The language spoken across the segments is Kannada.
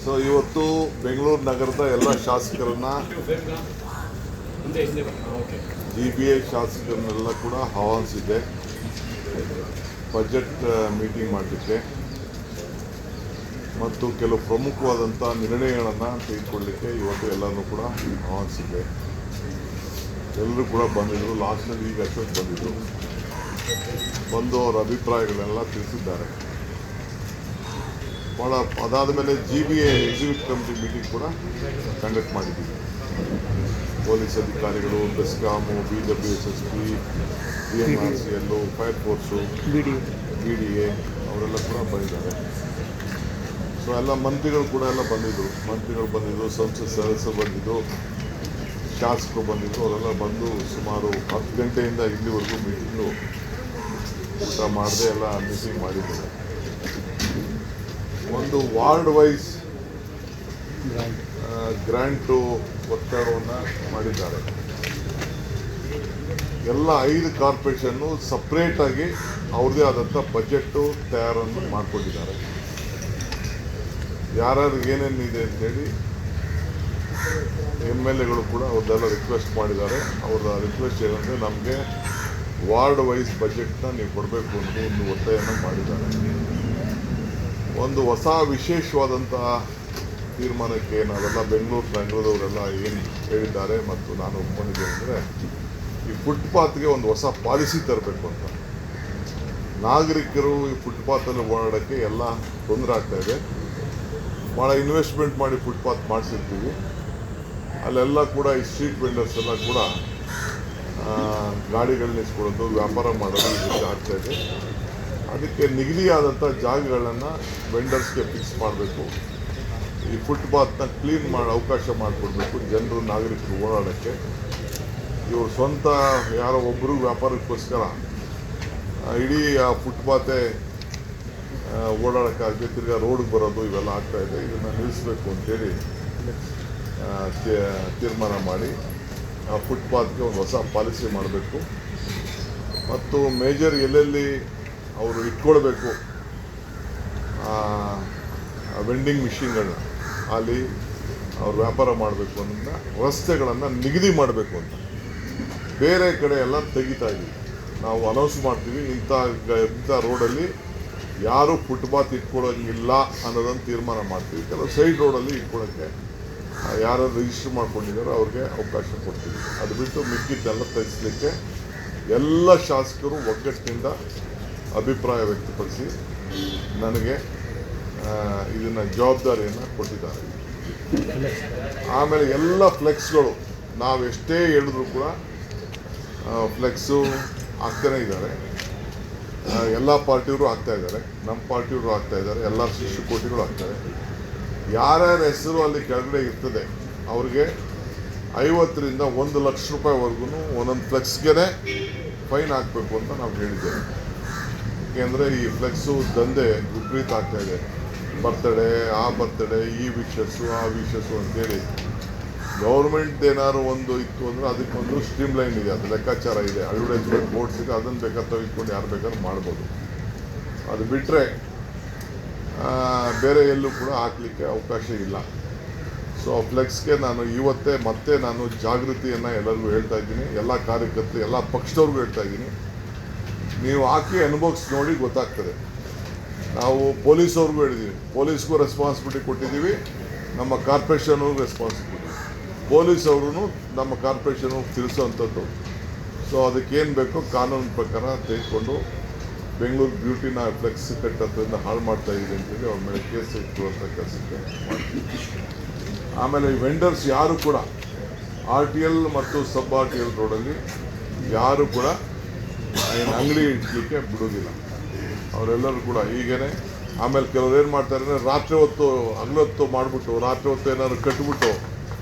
ಸೊ ಇವತ್ತು ಬೆಂಗಳೂರು ನಗರದ ಎಲ್ಲ ಶಾಸಕರನ್ನ GBA ಶಾಸಕರನ್ನೆಲ್ಲ ಕೂಡ ಆಹ್ವಾನಿಸಿದ್ದೆ ಬಜೆಟ್ ಮೀಟಿಂಗ್ ಮಾಡಲಿಕ್ಕೆ ಮತ್ತು ಕೆಲವು ಪ್ರಮುಖವಾದಂಥ ನಿರ್ಣಯಗಳನ್ನು ತೆಗೆದುಕೊಳ್ಳಲಿಕ್ಕೆ ಇವತ್ತು ಎಲ್ಲರೂ ಕೂಡ ಆಹ್ವಾನಿಸಿದ್ದೆ. ಎಲ್ಲರೂ ಕೂಡ ಬಂದಿದ್ದರು. ಲಾಸ್ಟ್ನಲ್ಲಿ ಈಗ ಅಶೋಕ್ ಬಂದಿದ್ದರು, ಬಂದು ಅವರ ಅಭಿಪ್ರಾಯಗಳನ್ನೆಲ್ಲ ತಿಳಿಸಿದ್ದಾರೆ. ಭಾಳ ಅದಾದ ಮೇಲೆ GBA ಎಕ್ಸಿಕ್ಯೂಟಿವ್ ಕಮಿಟಿ ಮೀಟಿಂಗ್ ಕೂಡ ಕಂಡಕ್ಟ್ ಮಾಡಿದ್ದೀವಿ. ಪೊಲೀಸ್ ಅಧಿಕಾರಿಗಳು, BESCOM, BWSSP, BNRCL, fire force, BDA ಅವರೆಲ್ಲ ಕೂಡ ಬಂದಿದ್ದಾರೆ. ಸೊ ಎಲ್ಲ ಮಂತ್ರಿಗಳು ಕೂಡ ಎಲ್ಲ ಬಂದಿದ್ದರು, ಸಂಸತ್ ಸದಸ್ಯರು ಬಂದಿದ್ದು, ಶಾಸಕರು ಬಂದಿದ್ದು. ಅವರೆಲ್ಲ ಬಂದು ಸುಮಾರು 10 ಗಂಟೆಯಿಂದ ಇಲ್ಲಿವರೆಗೂ ಮೀಟಿಂಗು ಊಟ ಮಾಡದೆ ಎಲ್ಲ ಮೀಟಿಂಗ್ ಮಾಡಿದ್ದಾರೆ. ಒಂದು ವಾರ್ಡ್ ವೈಸ್ ಗ್ರ್ಯಾಂಟು ಒತ್ತಡವನ್ನು ಮಾಡಿದ್ದಾರೆ. ಎಲ್ಲ 5 ಕಾರ್ಪೊರೇಷನ್ನು ಸಪ್ರೇಟಾಗಿ ಅವ್ರದ್ದೇ ಆದಂಥ ಬಜೆಟ್ಟು ತಯಾರನ್ನು ಮಾಡಿಕೊಂಡಿದ್ದಾರೆ. ಯಾರ್ಯಾರಿಗೆ ಏನೇನಿದೆ ಅಂತೇಳಿ MLAಗಳು ಕೂಡ ಅವ್ರದ್ದೆಲ್ಲ ರಿಕ್ವೆಸ್ಟ್ ಮಾಡಿದ್ದಾರೆ. ಅವರ ರಿಕ್ವೆಸ್ಟ್ ಏನಂದರೆ ನಮಗೆ ವಾರ್ಡ್ ವೈಸ್ ಬಜೆಟ್ನ ನೀವು ಕೊಡಬೇಕು ಅಂತ ಒಂದು ಒತ್ತಾಯನ ಮಾಡಿದ್ದಾರೆ. ಒಂದು ಹೊಸ ವಿಶೇಷವಾದಂಥ ತೀರ್ಮಾನಕ್ಕೆ ನಾವೆಲ್ಲ ಬೆಂಗಳೂರು ನಗರದವರೆಲ್ಲ ಏನು ಹೇಳಿದ್ದಾರೆ ಮತ್ತು ನಾನು ಒಪ್ಕೊಂಡಿದ್ದೇನೆ ಅಂದರೆ, ಈ ಫುಟ್ಪಾತ್ಗೆ ಒಂದು ಹೊಸ ಪಾಲಿಸಿ ತರಬೇಕು ಅಂತ. ನಾಗರಿಕರು ಈ ಫುಟ್ಪಾತಲ್ಲಿ ಓಡಾಡೋಕ್ಕೆ ಎಲ್ಲ ತೊಂದರೆ ಆಗ್ತಾಯಿದೆ. ಭಾಳ ಇನ್ವೆಸ್ಟ್ಮೆಂಟ್ ಮಾಡಿ ಫುಟ್ಪಾತ್ ಮಾಡಿಸಿರ್ತೀವಿ, ಅಲ್ಲೆಲ್ಲ ಕೂಡ ಈ ಸ್ಟ್ರೀಟ್ ವೆಂಡರ್ಸ್ ಎಲ್ಲ ಕೂಡ ಗಾಡಿಗಳು ನಿಲ್ಸ್ಕೊಳ್ಳೋದು, ವ್ಯಾಪಾರ ಮಾಡೋದು ಇದಕ್ಕೆ ಆಗ್ತಾಯಿದೆ. ಅದಕ್ಕೆ ನಿಗದಿಯಾದಂಥ ಜಾಗಗಳನ್ನು ವೆಂಡರ್ಸ್ಗೆ ಫಿಕ್ಸ್ ಮಾಡಬೇಕು. ಈ ಫುಟ್ಪಾತ್ನ ಕ್ಲೀನ್ ಮಾಡಿ ಅವಕಾಶ ಮಾಡಿಕೊಡ್ಬೇಕು ಜನರು, ನಾಗರಿಕರು ಓಡಾಡೋಕ್ಕೆ. ಇವರು ಸ್ವಂತ ಯಾರೋ ಒಬ್ಬರು ವ್ಯಾಪಾರಕ್ಕೋಸ್ಕರ ಇಡೀ ಆ ಫುಟ್ಪಾತೆ ಓಡಾಡೋಕ್ಕಾಗದೆ ತಿರ್ಗಾ ರೋಡ್ಗೆ ಬರೋದು ಇವೆಲ್ಲ ಆಗ್ತಾಯಿದೆ. ಇದನ್ನು ನಿಲ್ಲಿಸಬೇಕು ಅಂತೇಳಿ ತೀರ್ಮಾನ ಮಾಡಿ ಆ ಫುಟ್ಪಾತ್ಗೆ ಒಂದು ಹೊಸ ಪಾಲಿಸಿ ಮಾಡಬೇಕು. ಮತ್ತು ಮೇಜರ್ ಎಲ್ಲೆಲ್ಲಿ ಅವರು ಇಟ್ಕೊಳ್ಬೇಕು ವೆಂಡಿಂಗ್ ಮಿಷಿನ್ಗಳನ್ನ, ಅಲ್ಲಿ ಅವ್ರು ವ್ಯಾಪಾರ ಮಾಡಬೇಕು ಅನ್ನೋದನ್ನ ರಸ್ತೆಗಳನ್ನು ನಿಗದಿ ಮಾಡಬೇಕು ಅಂತ. ಬೇರೆ ಕಡೆ ಎಲ್ಲ ತೆಗಿತಾ ಇದ್ದೀವಿ, ನಾವು ಅನೌನ್ಸ್ ಮಾಡ್ತೀವಿ, ಇಂಥ ರೋಡಲ್ಲಿ ಯಾರು ಫುಟ್ಪಾತ್ ಇಟ್ಕೊಳ್ಳೋಂಗಿಲ್ಲ ಅನ್ನೋದನ್ನು ತೀರ್ಮಾನ ಮಾಡ್ತೀವಿ. ಕೆಲವು ಸೈಡ್ ರೋಡಲ್ಲಿ ಇಟ್ಕೊಳ್ಳೋಕ್ಕೆ ಯಾರು ರಿಜಿಸ್ಟರ್ ಮಾಡ್ಕೊಂಡಿದ್ದಾರೋ ಅವ್ರಿಗೆ ಅವಕಾಶ ಕೊಡ್ತೀವಿ. ಅದು ಬಿಟ್ಟು ಮಿಕ್ಕಿದ್ದೆಲ್ಲ ತೆಗೆಸಲಿಕ್ಕೆ ಎಲ್ಲ ಶಾಸಕರು ಒಗ್ಗಟ್ಟಿನಿಂದ ಅಭಿಪ್ರಾಯ ವ್ಯಕ್ತಪಡಿಸಿ ನನಗೆ ಇದನ್ನು ಜವಾಬ್ದಾರಿಯನ್ನು ಕೊಟ್ಟಿದ್ದಾರೆ. ಆಮೇಲೆ ಎಲ್ಲ ಫ್ಲೆಕ್ಸ್ಗಳು ನಾವು ಎಷ್ಟೇ ಹೇಳಿದ್ರು ಕೂಡ ಫ್ಲೆಕ್ಸು ಆಗ್ತಾನೇ ಇದ್ದಾರೆ. ಎಲ್ಲ ಪಾರ್ಟಿಯವರು ಆಗ್ತಾಯಿದ್ದಾರೆ, ನಮ್ಮ ಪಾರ್ಟಿಯವರು ಆಗ್ತಾಯಿದ್ದಾರೆ, ಎಲ್ಲ ಶಿಶುಕೋಟಿಗಳು ಆಗ್ತಾರೆ. ಯಾರ್ಯಾರ ಹೆಸರು ಅಲ್ಲಿ ಕೆಳಗಡೆ ಇರ್ತದೆ ಅವ್ರಿಗೆ 50 ರಿಂದ 1 ಲಕ್ಷ ರೂಪಾಯಿವರೆಗೂ ಒಂದೊಂದು ಫ್ಲೆಕ್ಸ್ಗೆ ಫೈನ್ ಹಾಕಬೇಕು ಅಂತ ನಾವು ಹೇಳಿದ್ದೇವೆ. ಏಕೆಂದರೆ ಈ ಫ್ಲೆಕ್ಸು ದಂಧೆ ವಿಪರೀತ ಆಗ್ತಾಯಿದೆ. ಬರ್ತಡೇ, ಆ ಬರ್ತಡೇ, ಈ ವಿಶಸ್ಸು, ಆ ವಿಶಸ್ಸು ಅಂತೇಳಿ ಗೌರ್ಮೆಂಟ್ ಏನಾದ್ರು ಒಂದು ಇತ್ತು ಅಂದರೆ ಅದಕ್ಕೊಂದು ಸ್ಟ್ರೀಮ್ ಲೈನ್ ಇದೆ, ಅದು ಲೆಕ್ಕಾಚಾರ ಇದೆ. ಅಡ್ವರ್ಟೈಸ್ಮೆಂಟ್ ಬೋರ್ಡ್ಸ್ ಇದೆ, ಅದನ್ನು ಬೇಕಾದ್ರೆ ತೆಗೆದುಕೊಂಡು ಯಾರು ಬೇಕಾದ್ರೂ ಮಾಡ್ಬೋದು. ಅದು ಬಿಟ್ಟರೆ ಬೇರೆ ಎಲ್ಲೂ ಕೂಡ ಹಾಕಲಿಕ್ಕೆ ಅವಕಾಶ ಇಲ್ಲ. ಸೊ ಫ್ಲೆಕ್ಸ್ಗೆ ನಾನು ಇವತ್ತೇ ಮತ್ತೆ ನಾನು ಜಾಗೃತಿಯನ್ನು ಎಲ್ಲರಿಗೂ ಹೇಳ್ತಾ ಇದ್ದೀನಿ, ಎಲ್ಲ ಕಾರ್ಯಕರ್ತರು, ಎಲ್ಲ ಪಕ್ಷದವ್ರಿಗೂ ಹೇಳ್ತಾ ಇದ್ದೀನಿ. ನೀವು ಹಾಕಿ ಅನುಭವಿಸಿ ನೋಡಿ ಗೊತ್ತಾಗ್ತದೆ. ನಾವು ಪೊಲೀಸವ್ರಿಗೂ ಹೇಳಿದ್ದೀವಿ, ಪೊಲೀಸ್ಗೂ ರೆಸ್ಪಾನ್ಸಿಬಿಲಿಟಿ ಕೊಟ್ಟಿದ್ದೀವಿ, ನಮ್ಮ ಕಾರ್ಪೊರೇಷನ್ಗೂ ರೆಸ್ಪಾನ್ಸಿಬಿಲಿಟಿ. ಪೊಲೀಸವ್ರೂ ನಮ್ಮ ಕಾರ್ಪೊರೇಷನ್ಗೆ ತಿಳಿಸೋವಂಥದ್ದು. ಸೊ ಅದಕ್ಕೇನು ಬೇಕೋ ಕಾನೂನು ಪ್ರಕಾರ ತೆಗೆದುಕೊಂಡು ಬೆಂಗಳೂರು ಬ್ಯೂಟಿನ ಫ್ಲೆಕ್ಸ್ ಕಟ್ಟೋದ್ರಿಂದ ಹಾಳು ಮಾಡ್ತಾ ಇದ್ದೀವಿ ಅಂತೇಳಿ ಅವ್ರ ಮೇಲೆ ಕೇಸ್ ಇಟ್ಟುವಂಥ ಕೆಲಸಕ್ಕೆ ಮಾಡ್ತೀವಿ. ಆಮೇಲೆ ಈ ವೆಂಡರ್ಸ್ ಯಾರು ಕೂಡ RTL ಮತ್ತು ಸಬ್ RTL ರೋಡಲ್ಲಿ ಯಾರು ಕೂಡ ಏನು ಅಂಗಡಿ ಇಡಲಿಕ್ಕೆ ಬಿಡೋದಿಲ್ಲ. ಅವರೆಲ್ಲರೂ ಕೂಡ ಹೀಗೇ. ಆಮೇಲೆ ಕೆಲವ್ರು ಏನು ಮಾಡ್ತಾರೆ ಅಂದರೆ ರಾತ್ರಿ ಹೊತ್ತು ಹಗಲೊತ್ತು ಮಾಡಿಬಿಟ್ಟು ರಾತ್ರಿ ಹೊತ್ತು ಏನಾದ್ರು ಕಟ್ಬಿಟ್ಟು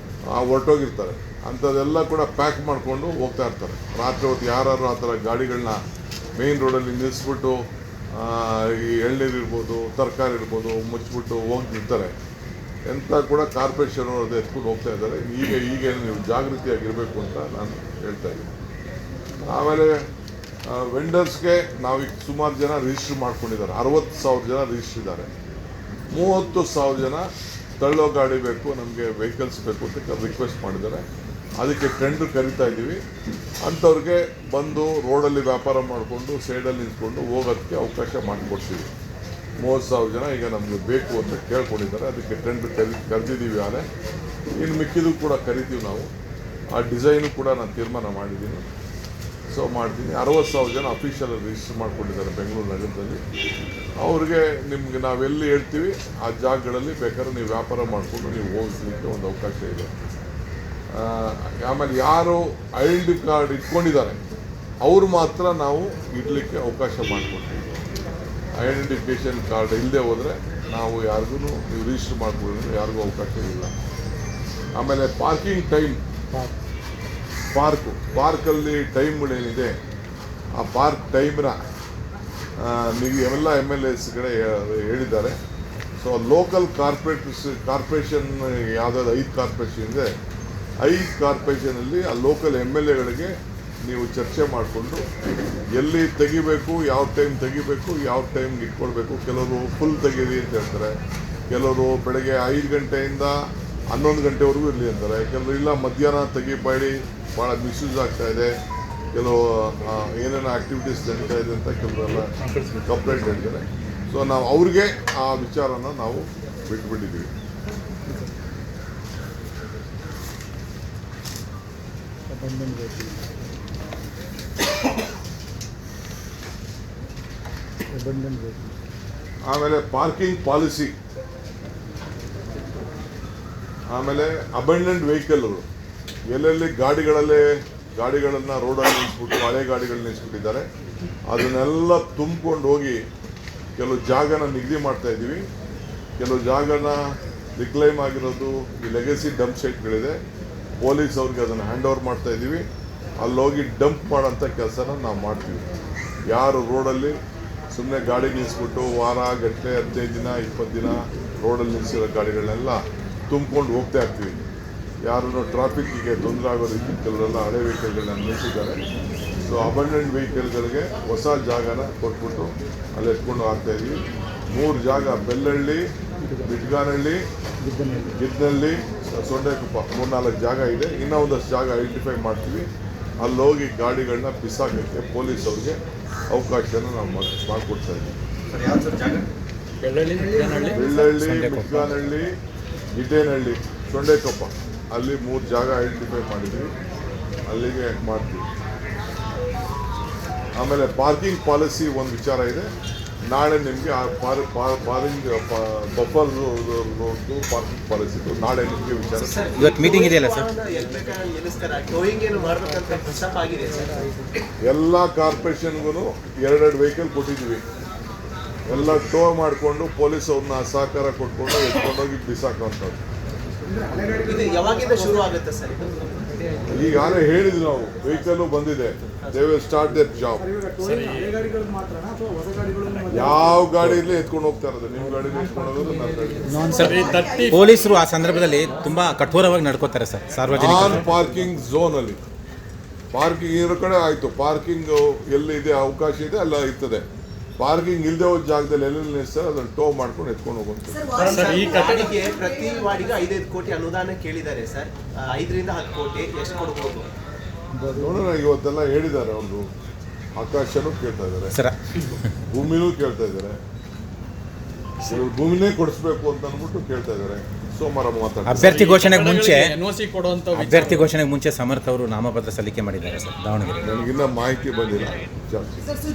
ಹೊರಟೋಗಿರ್ತಾರೆ. ಅಂಥದ್ದೆಲ್ಲ ಕೂಡ ಪ್ಯಾಕ್ ಮಾಡಿಕೊಂಡು ಹೋಗ್ತಾ ಇರ್ತಾರೆ. ರಾತ್ರಿ ಹೊತ್ತು ಯಾರು ಆ ಥರ ಗಾಡಿಗಳನ್ನ ಮೇಯ್ನ್ ರೋಡಲ್ಲಿ ನಿಲ್ಲಿಸ್ಬಿಟ್ಟು ಈ ಎಳ್ನೀರು ಇರ್ಬೋದು, ತರಕಾರಿ ಇರ್ಬೋದು ಮುಚ್ಚಿಬಿಟ್ಟು ಹೋಗ್ತಿರ್ತಾರೆ. ಎಂಥ ಕೂಡ ಕಾರ್ಪೊರೇಷನ್ ಅದು ಎತ್ಕೊಂಡು ಹೋಗ್ತಾ ಇದ್ದಾರೆ. ಈಗ ನೀವು ಜಾಗೃತಿಯಾಗಿರಬೇಕು ಅಂತ ನಾನು ಹೇಳ್ತಾ ಇದ್ದೀನಿ. ಆಮೇಲೆ ವೆಂಡರ್ಸ್ಗೆ ನಾವೀಗ ಸುಮಾರು ಜನ ರಿಜಿಸ್ಟರ್ ಮಾಡ್ಕೊಂಡಿದ್ದಾರೆ. 60,000 ಜನ ರಿಜಿಸ್ಟರ್ ಇದ್ದಾರೆ. 30,000 ಜನ ತಳ್ಳೋ ಗಾಡಿ ಬೇಕು, ನಮಗೆ ವೆಹಿಕಲ್ಸ್ ಬೇಕು ಅಂತ ರಿಕ್ವೆಸ್ಟ್ ಮಾಡಿದ್ದಾರೆ. ಅದಕ್ಕೆ ಟೆಂಡರ್ ಕರಿತಾ ಇದ್ದೀವಿ. ಅಂಥವ್ರಿಗೆ ಬಂದು ರೋಡಲ್ಲಿ ವ್ಯಾಪಾರ ಮಾಡಿಕೊಂಡು ಸೈಡಲ್ಲಿ ನಿಂತ್ಕೊಂಡು ಹೋಗೋದಕ್ಕೆ ಅವಕಾಶ ಮಾಡಿಕೊಡ್ತೀವಿ. 30,000 ಜನ ಈಗ ನಮಗೆ ಬೇಕು ಅಂತ ಕೇಳ್ಕೊಂಡಿದ್ದಾರೆ. ಅದಕ್ಕೆ ಟೆಂಡರ್ ಕರೆದಿದ್ದೀವಿ. ಆಮೇಲೆ ಇನ್ನು ಮಿಕ್ಕಿದ್ದು ಕೂಡ ಕರಿತೀವಿ ನಾವು. ಆ ಡಿಸೈನು ಕೂಡ ನಾನು ತೀರ್ಮಾನ ಮಾಡಿದ್ದೀನಿ. ಸೊ ಮಾಡ್ತೀನಿ. 60,000 ಜನ ಅಫಿಷಿಯಲ್ ರಿಜಿಸ್ಟರ್ ಮಾಡ್ಕೊಂಡಿದ್ದಾರೆ ಬೆಂಗಳೂರು ನಗರದಲ್ಲಿ. ಅವ್ರಿಗೆ ನಿಮ್ಗೆ ನಾವೆಲ್ಲಿ ಹೇಳ್ತೀವಿ ಆ ಜಾಗಗಳಲ್ಲಿ ಬೇಕಾದ್ರೆ ನೀವು ವ್ಯಾಪಾರ ಮಾಡಿಕೊಂಡು ನೀವು ಹೋಗ್ಲಿಕ್ಕೆ ಒಂದು ಅವಕಾಶ ಇದೆ. ಆಮೇಲೆ ಯಾರು ಐಡೆಂಟಿ ಕಾರ್ಡ್ ಇಟ್ಕೊಂಡಿದ್ದಾರೆ ಅವರು ಮಾತ್ರ ನಾವು ಇಡಲಿಕ್ಕೆ ಅವಕಾಶ ಮಾಡಿಕೊಡ್ತೀವಿ. ಐಡೆಂಟಿಫಿಕೇಷನ್ ಕಾರ್ಡ್ ಇಲ್ಲದೆ ಹೋದರೆ ನಾವು ಯಾರಿಗೂ ನೀವು ರಿಜಿಸ್ಟರ್ ಮಾಡ್ಕೊಳ್ಳೋದು ಯಾರಿಗೂ ಅವಕಾಶ ಇಲ್ಲ. ಆಮೇಲೆ ಪಾರ್ಕಿಂಗ್ ಟೈಮ್, ಪಾರ್ಕಲ್ಲಿ ಟೈಮ್ಗಳೇನಿದೆ ಆ ಪಾರ್ಕ್ ಟೈಮ್ನ ನೀವು ಎಲ್ಲ MLAs ಕಡೆ ಹೇಳಿದ್ದಾರೆ. ಸೊ ಲೋಕಲ್ ಕಾರ್ಪೊರೇಷನ್ ಯಾವುದಾದ್ರು 5 ಕಾರ್ಪೊರೇಷನ್ ಇದೆ. 5 ಕಾರ್ಪೊರೇಷನಲ್ಲಿ ಆ ಲೋಕಲ್ MLAಗಳಿಗೆ ನೀವು ಚರ್ಚೆ ಮಾಡಿಕೊಂಡು ಎಲ್ಲಿ ತೆಗಿಬೇಕು, ಯಾವ ಟೈಮ್ ತೆಗಿಬೇಕು, ಯಾವ ಟೈಮ್ಗೆ ಇಟ್ಕೊಳ್ಬೇಕು. ಕೆಲವರು ಫುಲ್ ತೆಗೀರಿ ಅಂತ ಹೇಳ್ತಾರೆ, ಕೆಲವರು ಬೆಳಗ್ಗೆ 5 ಗಂಟೆಯಿಂದ 11 ಗಂಟೆವರೆಗೂ ಇರಲಿ ಅಂತಾರೆ, ಕೆಲವರು ಇಲ್ಲ ಮಧ್ಯಾಹ್ನ ತೆಗಿಬೇಡಿ ಭಾಳ ಮಿಸ್ಯೂಸ್ ಆಗ್ತಾಯಿದೆ, ಕೆಲವು ಏನೇನೋ ಆ್ಯಕ್ಟಿವಿಟೀಸ್ ನಡೀತಾ ಇದೆ ಅಂತ ಕೆಲವರೆಲ್ಲ ಕಂಪ್ಲೇಂಟ್ ಹೇಳ್ತಾರೆ. ಸೊ ನಾವು ಅವ್ರಿಗೆ ಆ ವಿಚಾರನ ನಾವು ಬಿಟ್ಬಿಟ್ಟಿದ್ದೀವಿ. ಆಮೇಲೆ ಪಾರ್ಕಿಂಗ್ ಪಾಲಿಸಿ, ಆಮೇಲೆ ಅಬಂಡೆಂಟ್ ವೆಹಿಕಲ್ಗಳು ಎಲ್ಲೆಲ್ಲಿ ಗಾಡಿಗಳನ್ನು ರೋಡಲ್ಲಿ ನಿಲ್ಲಿಸ್ಬಿಟ್ಟು ಹಳೆ ಗಾಡಿಗಳನ್ನ ನಿಲ್ಲಿಸ್ಬಿಟ್ಟಿದ್ದಾರೆ ಅದನ್ನೆಲ್ಲ ತುಂಬಿಕೊಂಡು ಹೋಗಿ ಕೆಲವು ಜಾಗನ ನಿಗದಿ ಮಾಡ್ತಾ ಇದ್ದೀವಿ. ಕೆಲವು ಜಾಗನ ರಿಕ್ಲೈಮ್ ಆಗಿರೋದು ಈ ಲೆಗಸಿ ಡಂಪ್ ಸೈಟ್ಗಳಿದೆ, ಪೊಲೀಸ್ ಅವ್ರಿಗೆ ಅದನ್ನು ಹ್ಯಾಂಡ್ ಓವರ್ ಮಾಡ್ತಾ ಇದ್ದೀವಿ. ಅಲ್ಲೋಗಿ ಡಂಪ್ ಮಾಡೋಂಥ ಕೆಲಸನ ನಾವು ಮಾಡ್ತೀವಿ. ಯಾರು ರೋಡಲ್ಲಿ ಸುಮ್ಮನೆ ಗಾಡಿ ನಿಲ್ಲಿಸ್ಬಿಟ್ಟು ವಾರ ಗಟ್ಟಲೆ 15 ದಿನ 20 ದಿನ ರೋಡಲ್ಲಿ ನಿಲ್ಲಿಸಿರೋ ಗಾಡಿಗಳನ್ನೆಲ್ಲ ತುಂಬಿಕೊಂಡು ಹೋಗ್ತಾ ಇರ್ತೀವಿ. ಯಾರನ್ನು ಟ್ರಾಫಿಕ್ಕಿಗೆ ತೊಂದರೆ ಆಗೋ ರೀತಿ ಕೆಲವರೆಲ್ಲ ಹಳೆ ವೆಹಿಕಲ್ಗಳನ್ನ ನಿಲ್ಲಿಸಿದ್ದಾರೆ. ಸೊ ಅಬಂಡೆಂಟ್ ವೆಹಿಕಲ್ಗಳಿಗೆ ಹೊಸ ಜಾಗನ ಕೊಟ್ಬಿಟ್ಟು ಅಲ್ಲಿ ಎತ್ಕೊಂಡು ಹಾಕ್ತಾಯಿದ್ವಿ. 3 ಜಾಗ ಬೆಳ್ಳಹಳ್ಳಿ, ಬಿಟ್ಗಾನಹಳ್ಳಿ, ಗಿದ್ನಹಳ್ಳಿ, ಸೊಂಡೆಕೊಪ್ಪ 3-4 ಜಾಗ ಇದೆ. ಇನ್ನೂ ಒಂದಷ್ಟು ಜಾಗ ಐಡೆಂಟಿಫೈ ಮಾಡ್ತೀವಿ. ಅಲ್ಲೋಗಿ ಗಾಡಿಗಳನ್ನ ಬಿಸಾಕೋಕ್ಕೆ ಪೊಲೀಸ್ ಅವ್ರಿಗೆ ಅವಕಾಶನ ನಾವು ಮಾಡಿಕೊಡ್ತಾ ಇದ್ದೀವಿ. ಬೆಳ್ಳಹಳ್ಳಿ, ಬಿಟ್ಗಾನಹಳ್ಳಿ, ಗಿಡ್ಡೇನಹಳ್ಳಿ, ಸೊಂಡೆಕೊಪ್ಪ ಅಲ್ಲಿ 3 ಜಾಗ ಐಡೆಂಟಿಫೈ ಮಾಡಿದ್ದೀವಿ, ಅಲ್ಲಿಗೆ ಮಾಡ್ತೀವಿ. ಆಮೇಲೆ ಪಾರ್ಕಿಂಗ್ ಪಾಲಿಸಿ ಒಂದು ವಿಚಾರ ಇದೆ. ನಾಳೆ ನಿಮಗೆ ಆ ಬಫರ್ ರೋಡ್ದು ಪಾರ್ಕಿಂಗ್ ಪಾಲಿಸಿ ನಾಳೆ ನಿಮಗೆ ವಿಚಾರ. ಇವತ್ತು ಮೀಟಿಂಗ್ ಇದೆಯಲ್ಲ ಸರ್, ಎಲ್ಲ ಕಾರ್ಪೊರೇಷನ್ಗೂ 2 ವೆಹಿಕಲ್ ಕೊಟ್ಟಿದ್ದೀವಿ. ಎಲ್ಲ ಟೋ ಮಾಡಿಕೊಂಡು ಪೊಲೀಸ್ ಅವ್ರನ್ನ ಸಹಕಾರ ಕೊಟ್ಕೊಂಡು ಎತ್ಕೊಂಡೋಗಿ ಬಿಸಾಕೋಂಥದ್ದು. ಯಾವಾಗಿಂದ ಶುರು ಆಗುತ್ತೆ ಸರ್? ಈಗಾಗಲೇ ಹೇಳಿದ್ವಿ ನಾವು, ವೆಹಿಕಲ್ ಬಂದಿದೆ, they will start there job. ಯಾವ ಗಾಡಿ ಇರಲಿ ಎತ್ಕೊಂಡು ಹೋಗ್ತಾ ಇರೋದು, ನಿಮ್ಮ ಗಾಡಿ ಎತ್ಕೊಂಡು ಹೋಗೋದು, ನನ್ನ ಗಾಡಿ. ಪೊಲೀಸರು ಆ ಸಂದರ್ಭದಲ್ಲಿ ತುಂಬಾ ಕಠೋರವಾಗಿ ನಡ್ಕೋತಾರೆ ಸರ್. ಸಾರ್ವಜನಿಕ ನಾನ್ ಪಾರ್ಕಿಂಗ್ ಝೋನಲ್ಲಿ ಪಾರ್ಕಿಂಗ್ ಇರೋ ಕಡೆ ಆಯಿತು, ಪಾರ್ಕಿಂಗ್ ಎಲ್ಲಿದೆ ಅವಕಾಶ ಇದೆ ಅಲ್ಲ ಇರ್ತದೆ. ಪಾರ್ಕಿಂಗ್ ಇಲ್ಲದೆ ಹೋದ ಜಾಗದಲ್ಲಿ ಎಲ್ಲೆಲ್ಲಿ ನಿಲ್ಲಿಸ್ತಾರೆ ಅದನ್ನು ಟೋ ಮಾಡ್ಕೊಂಡು ಎತ್ಕೊಂಡು ಹೋಗುವಂಥದ್ದು. ಈ ಗಾಡಿಗೆ ಪ್ರತಿ ವಾರ್ಡಿಗೆ 5 ಕೋಟಿ ಅನುದಾನ ಕೇಳಿದ್ದಾರೆ ಸರ್. 5 ರಿಂದ 10 ಕೋಟಿ ಎಷ್ಟು ಕೊಡ್ಬೋದು ನೋಡೋಣ. ಇವತ್ತೆಲ್ಲ ಹೇಳಿದ್ದಾರೆ, ಅವರು ಆಕಾಶನೂ ಕೇಳ್ತಾ ಇದ್ದಾರೆ, ಭೂಮಿನೂ ಕೇಳ್ತಾ ಇದ್ದಾರೆ, ಭೂಮಿನೇ ಕೊಡಿಸ್ಬೇಕು ಅಂತ ಅಂದ್ಬಿಟ್ಟು ಕೇಳ್ತಾ ಇದ್ದಾರೆ. ಸೋಮವಾರ ಮಾತಾಡ್ತಾರೆ. ಅಭ್ಯರ್ಥಿ ಘೋಷಣೆಗೆ ಮುಂಚೆ ಸಮರ್ಥ ಅವರು ನಾಮಪತ್ರ ಸಲ್ಲಿಕೆ ಮಾಡಿದ್ದಾರೆ ಸರ್ ದಾವಣಗೆರೆ. ನನಗಿನ್ನ ಮಾಹಿತಿ ಬಂದಿಲ್ಲ ಜಾಸ್ತಿ.